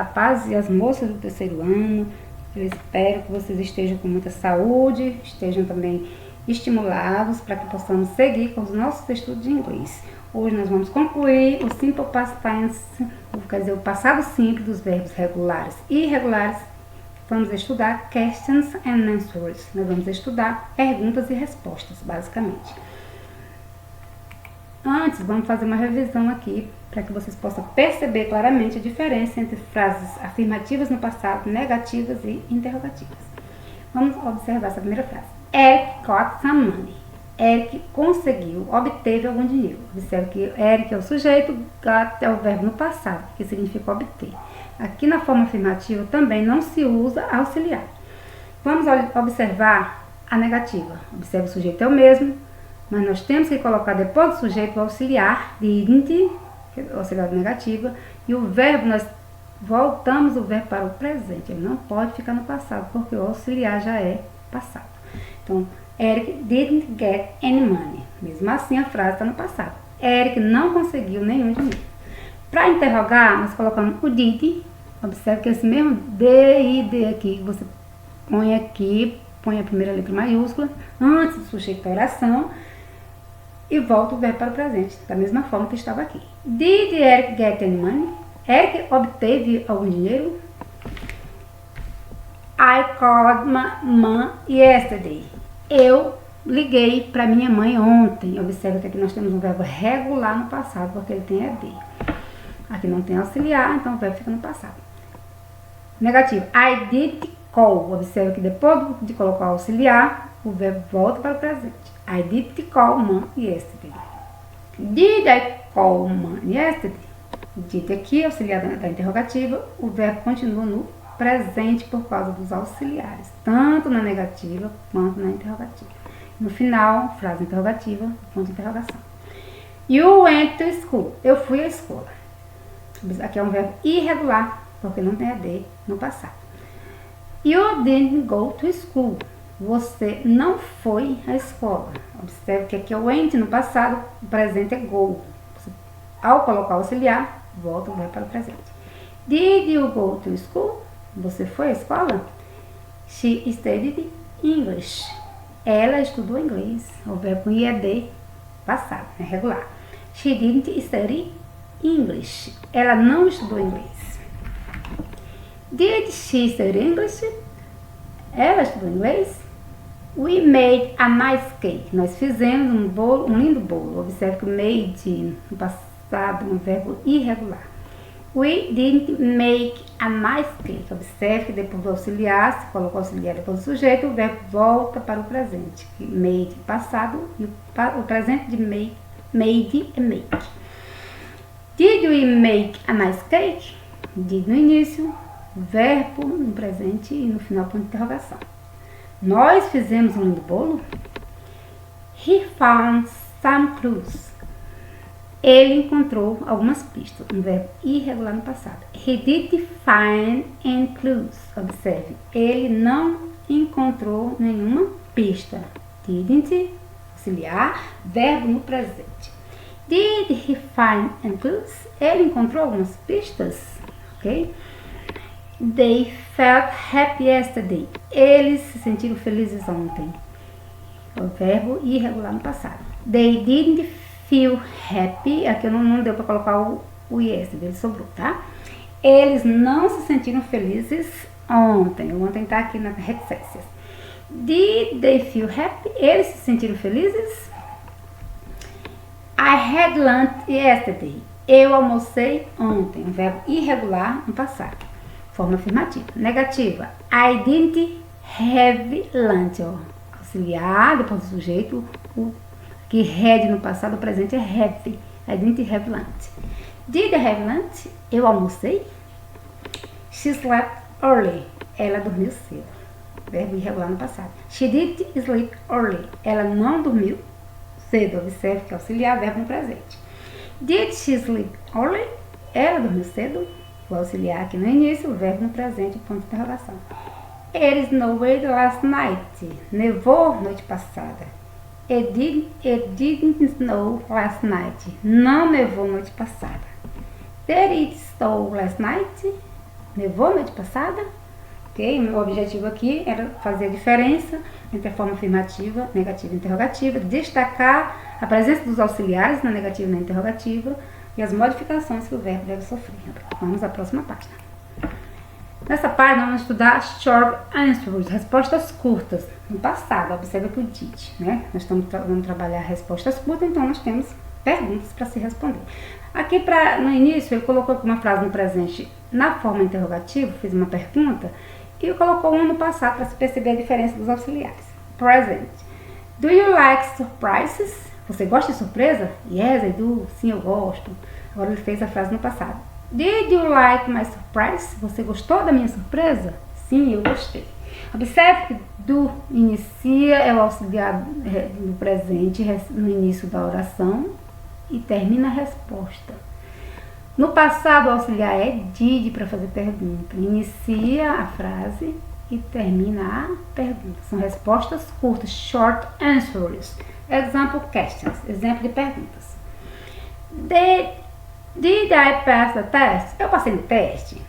rapazes e as moças do terceiro ano. Eu espero que vocês estejam com muita saúde, estejam também estimulados para que possamos seguir com os nossos estudos de inglês. Hoje nós vamos concluir o Simple Past Tense, quer dizer, o passado simples dos verbos regulares e irregulares. Vamos estudar questions and answers. Nós vamos estudar perguntas e respostas, basicamente. Antes, vamos fazer uma revisão aqui para que vocês possam perceber claramente a diferença entre frases afirmativas no passado, negativas e interrogativas. Vamos observar essa primeira frase. Eric got some money. Eric conseguiu, obteve algum dinheiro. Observe que Eric é o sujeito, got é o verbo no passado, que significa obter. Aqui na forma afirmativa também não se usa auxiliar. Vamos observar a negativa. Observe o sujeito é o mesmo, mas nós temos que colocar depois do sujeito o auxiliar, didn't, auxiliar negativa, e o verbo, nós voltamos o verbo para o presente. Ele não pode ficar no passado, porque o auxiliar já é passado. Então, Eric didn't get any money. Mesmo assim, a frase está no passado. Eric não conseguiu nenhum dinheiro. Para interrogar, nós colocamos o did. Observe que esse mesmo D aqui, você põe aqui, põe a primeira letra maiúscula, antes do sujeito da oração, e volta o verbo para o presente, da mesma forma que estava aqui. Did Eric get any money? Eric obteve algum dinheiro? I called my mom yesterday. Eu liguei para minha mãe ontem. Observe que aqui nós temos um verbo regular no passado, porque ele tem ED. Aqui não tem auxiliar, então o verbo fica no passado. Negativo. I did call. Observe que depois de colocar o auxiliar, o verbo volta para o presente. I did call mom yesterday. Did I call mom yesterday? Did aqui, auxiliar da interrogativa, o verbo continua no presente por causa dos auxiliares, tanto na negativa quanto na interrogativa. No final, frase interrogativa, ponto de interrogação. You went to school. Eu fui à escola. Aqui é um verbo irregular, porque não tem ED no passado. You didn't go to school. Você não foi à escola. Observe que aqui é o went no passado, o presente é go. Ao colocar o auxiliar, volta o verbo para o presente. Did you go to school? Você foi à escola? She studied English. Ela estudou inglês. O verbo com IED passado, é regular. She didn't study English. Ela não estudou inglês. Did she study English? Ela estudou inglês. We made a nice cake. Nós fizemos um lindo bolo. Observe que made no passado é um verbo irregular. We didn't make a nice cake. Observe que depois do auxiliar, se coloca o auxiliar depois do sujeito, o verbo volta para o presente. Made passado e o presente de made é make. Did we make a nice cake? Did no início, verbo no presente e no final ponto de interrogação. Nós fizemos um lindo bolo? He found some clues. Ele encontrou algumas pistas, um verbo irregular no passado. He did find any clues. Observe, ele não encontrou nenhuma pista. Didn't, auxiliar, verbo no presente. Did he find any clues? Ele encontrou algumas pistas, ok? They felt happy yesterday. Eles se sentiram felizes ontem. O verbo irregular no passado. They didn't feel happy. Aqui não deu para colocar o yesterday, ele sobrou, tá? Eles não se sentiram felizes ontem. O ontem tá aqui na reticências. Did they feel happy? Eles se sentiram felizes? I had lunch yesterday. Eu almocei ontem. Um verbo irregular no passado. Forma afirmativa. Negativa. I didn't have lunch. Auxiliar, depois do sujeito. Que had no passado, o presente é have. I didn't have lunch. Did I have lunch? Eu almocei. She slept early. Ela dormiu cedo. Verbo irregular no passado. She did sleep early. Ela não dormiu cedo. Observe que auxiliar, verbo no presente. Did she sleep early? Ela dormiu cedo. O auxiliar aqui no início, o verbo no presente, ponto de interrogação. It snowed last night. Nevou noite passada. It didn't snow last night. Não nevou noite passada. Did it snow last night? Nevou noite passada? Ok? O objetivo aqui era fazer a diferença entre a forma afirmativa, negativa e interrogativa, destacar a presença dos auxiliares na negativa e na interrogativa e as modificações que o verbo deve sofrer. Vamos à próxima página. Nessa página vamos estudar short answers, respostas curtas. No passado, observa que o did, né? Nós vamos trabalhar respostas curtas, então nós temos perguntas para se responder. Aqui no início ele colocou uma frase no presente na forma interrogativa, fez uma pergunta e colocou um no passado para se perceber a diferença dos auxiliares. Present. Do you like surprises? Você gosta de surpresa? Yes, I do. Sim, eu gosto. Agora ele fez a frase no passado. Did you like my surprise? Você gostou da minha surpresa? Sim, eu gostei. Observe que do inicia é o auxiliar no presente, no início da oração e termina a resposta. No passado, o auxiliar é did para fazer pergunta. Inicia a frase e termina a pergunta. São respostas curtas, short answers. Example questions, exemplo de perguntas. Did I pass the test? Eu passei no teste?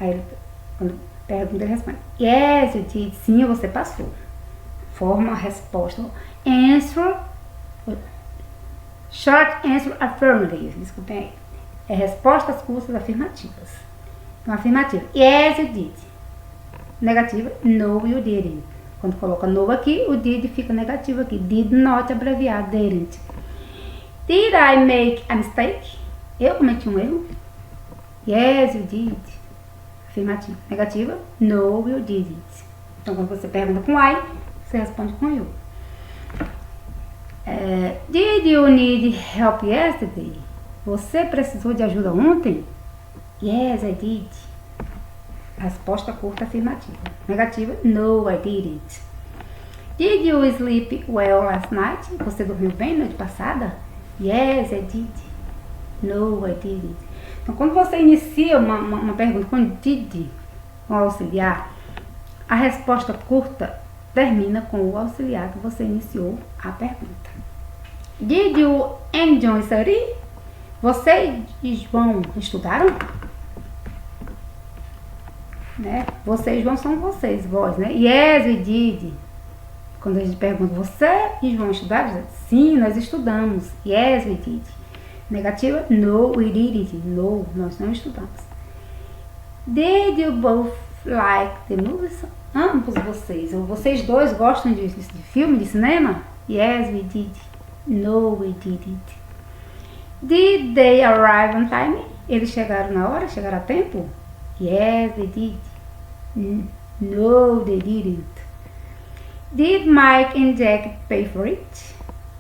Aí, quando pergunta, ele responde. Yes, you did. Sim, você passou. Forma a resposta. Answer. Short answer affirmative. Desculpem aí. É respostas curtas afirmativas. Então, afirmativa. Yes, you did. Negativa. No, you didn't. Quando coloca no aqui, o did fica negativo aqui. Did not, abreviado. Didn't. Did I make a mistake? Eu cometi um erro? Yes, you did. Afirmativa. Negativa. No, you didn't. Então, quando você pergunta com I, você responde com you. Did you need help yesterday? Você precisou de ajuda ontem? Yes, I did. Resposta curta afirmativa. Negativa. No, I didn't. Did you sleep well last night? Você dormiu bem noite passada? Yes, I did. No, I didn't. Então, quando você inicia uma pergunta com did, com auxiliar, a resposta curta termina com o auxiliar que você iniciou a pergunta. Did you enjoy study? Você e João estudaram? Né? Você e João são vocês, vós, né? Yes, we did. Quando a gente pergunta, você e João estudaram? Sim, nós estudamos. Yes, we did. Negativa, no, we didn't. No, nós não estudamos. Did you both like the movies? Ambos vocês, ou vocês dois gostam de filme, de cinema? Yes, we did. No, we didn't. Did they arrive on time? Eles chegaram na hora? Chegaram a tempo? Yes, they did. No, they didn't. Did Mike and Jack pay for it?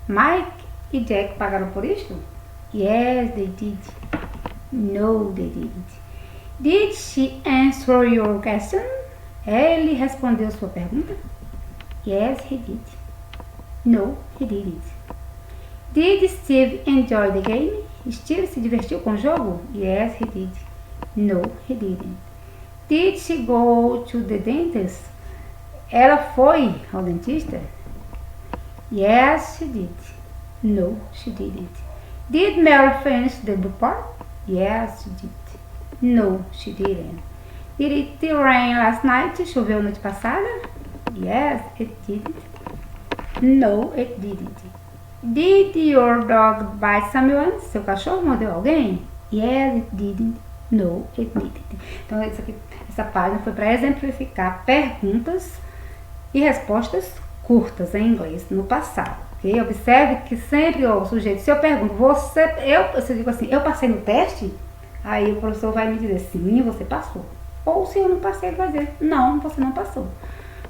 Mike e Jack pagaram por isto? Yes, they did. No, they didn't. Did she answer your question? Ele respondeu sua pergunta? Yes, he did. No, he didn't. Did Steve enjoy the game? Steve se divertiu com o jogo? Yes, he did. No, he didn't. Did she go to the dentist? Ela foi ao dentista? Yes, she did. No, she didn't. Did Mary finish the report? Yes, she did. No, she didn't. Did it rain last night? Choveu noite passada? Yes, it didn't. No, it didn't. Did your dog bite someone? Seu cachorro mordeu alguém? Yes, it didn't. No, it didn't. Então, essa página foi para exemplificar perguntas e respostas curtas em inglês no passado. Okay? Observe que sempre o sujeito, se eu pergunto, você digo assim, eu passei no teste? Aí o professor vai me dizer, sim, você passou. Ou se eu não passei, ele vai dizer, não, você não passou.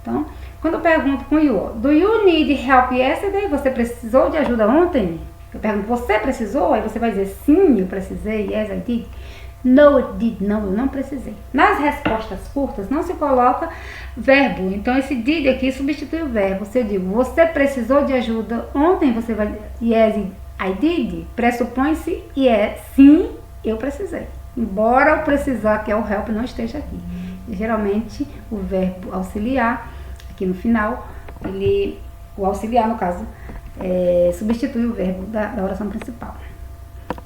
Então, quando eu pergunto com you, do you need help yesterday? Você precisou de ajuda ontem? Eu pergunto, você precisou? Aí você vai dizer, sim, eu precisei, yes, I did. No, it did. Não, eu não precisei. Nas respostas curtas não se coloca verbo. Então esse did aqui substitui o verbo. Se eu digo, você precisou de ajuda ontem, você vai dizer, yes, I did. Pressupõe-se yes, sim, eu precisei. Embora o precisar, que é o help, não esteja aqui. Geralmente o verbo auxiliar, aqui no final, o auxiliar no caso, substitui o verbo da oração principal.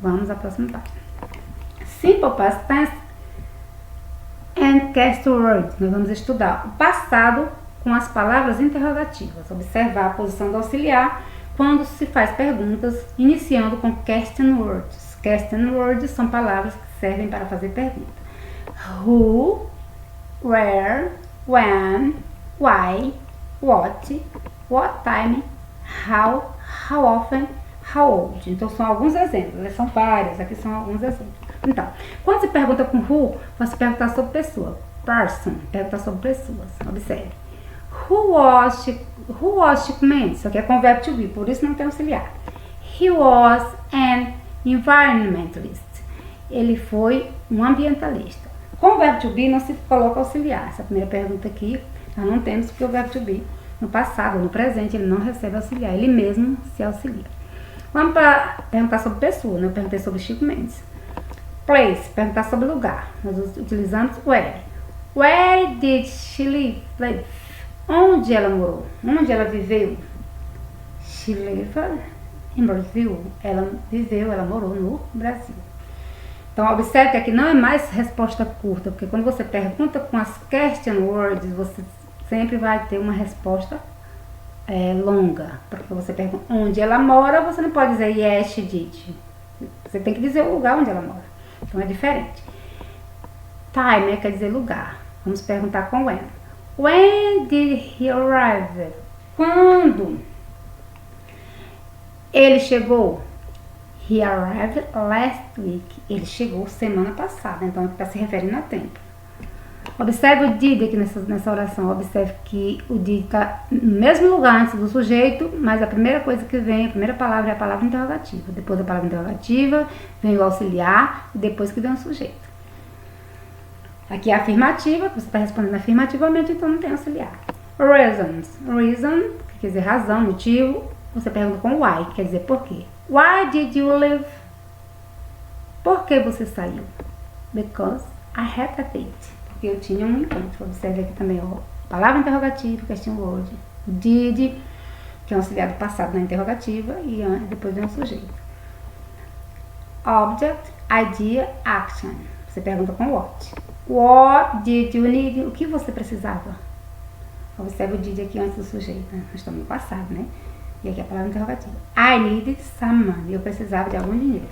Vamos à próxima página. Simple past tense and cast words. Nós vamos estudar o passado com as palavras interrogativas. Observar a posição do auxiliar quando se faz perguntas, iniciando com question words. Question words são palavras que servem para fazer pergunta. Who, where, when, why, what time, how often, how old. Então são alguns exemplos, são vários, aqui são alguns exemplos. Então, quando se pergunta com who, você perguntar sobre pessoa. Person, perguntar sobre pessoas. Observe. Who was Chico Mendes? Isso aqui é com o verbo to be, por isso não tem auxiliar. He was an environmentalist. Ele foi um ambientalista. Com o verbo to be não se coloca auxiliar. Essa primeira pergunta aqui, nós não temos porque o verbo to be no passado, no presente, ele não recebe auxiliar. Ele mesmo se auxilia. Vamos para perguntar sobre pessoa, né? Eu perguntei sobre Chico Mendes. Place, perguntar sobre lugar. Nós utilizamos where. Where did she live? Onde ela morou? Onde ela viveu? She lived in Brazil. Ela morou no Brasil. Então, observe que aqui não é mais resposta curta, porque quando você pergunta com as question words, você sempre vai ter uma resposta longa. Porque você pergunta onde ela mora, você não pode dizer yes, she did. Você tem que dizer o lugar onde ela mora. Então, é diferente. Time quer dizer lugar. Vamos perguntar com when. When did he arrive? Quando ele chegou? He arrived last week. Ele chegou semana passada. Então, está se referindo a tempo. Observe o did aqui nessa oração. Observe que o did está no mesmo lugar antes do sujeito, mas a primeira coisa que vem, a primeira palavra é a palavra interrogativa. Depois da palavra interrogativa, vem o auxiliar e depois que vem o sujeito. Aqui é a afirmativa, você está respondendo afirmativamente, então não tem auxiliar. Reasons. Reason, que quer dizer razão, motivo. Você pergunta com why, que quer dizer por quê. Why did you leave? Por que você saiu? Because I had a date. Porque eu tinha um encontro. Observe aqui também a palavra interrogativa, question word. Did, que é um auxiliar do passado na interrogativa, e depois vem o sujeito. Object, idea, action. Você pergunta com what. What did you need? O que você precisava? Observe o did aqui antes do sujeito. Né? Nós estamos no passado, né? E aqui é a palavra interrogativa. I needed some money. Eu precisava de algum dinheiro.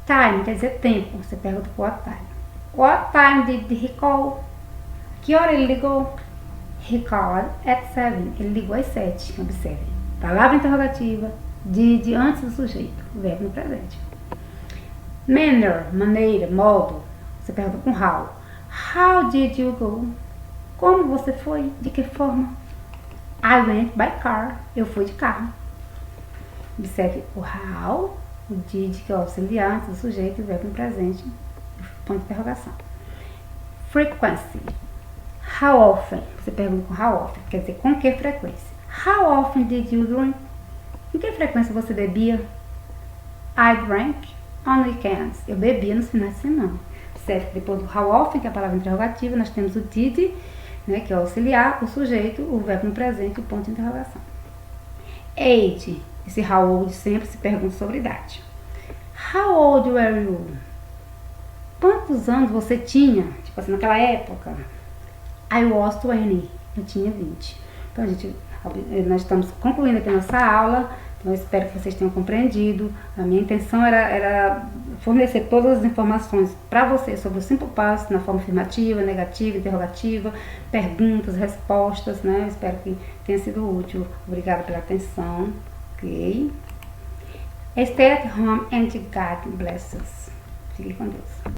Time quer dizer tempo. Você pergunta what time. What time did he call? Que hora ele ligou? He called at 7. Ele ligou às 7. Observe. Palavra interrogativa. Did antes do sujeito. Verbo no presente. Manner, maneira, modo. Você pergunta com how. How did you go? Como você foi? De que forma? I went by car. Eu fui de carro. Observe o how, o did, que é o auxiliar antes do sujeito, o verbo no presente, ponto de interrogação. Frequency. How often? Você pergunta com how often, quer dizer com que frequência. How often did you drink? Em que frequência você bebia? I drank on weekends. Eu bebia nos finais de semana. Certo? Depois do how often, que é a palavra interrogativa, nós temos o did, né, que é o auxiliar, o sujeito, o verbo no presente, o ponto de interrogação. Age. Esse how old sempre se pergunta sobre idade. How old were you? Quantos anos você tinha? Tipo assim, naquela época. I was 20. Eu tinha 20. Então, nós estamos concluindo aqui a nossa aula. Então, eu espero que vocês tenham compreendido. A minha intenção era fornecer todas as informações para vocês sobre o Simple Past, na forma afirmativa, negativa, interrogativa, perguntas, respostas, né? Eu espero que tenha sido útil. Obrigada pela atenção. Ok? Stay at home and God bless us. Fique com Deus.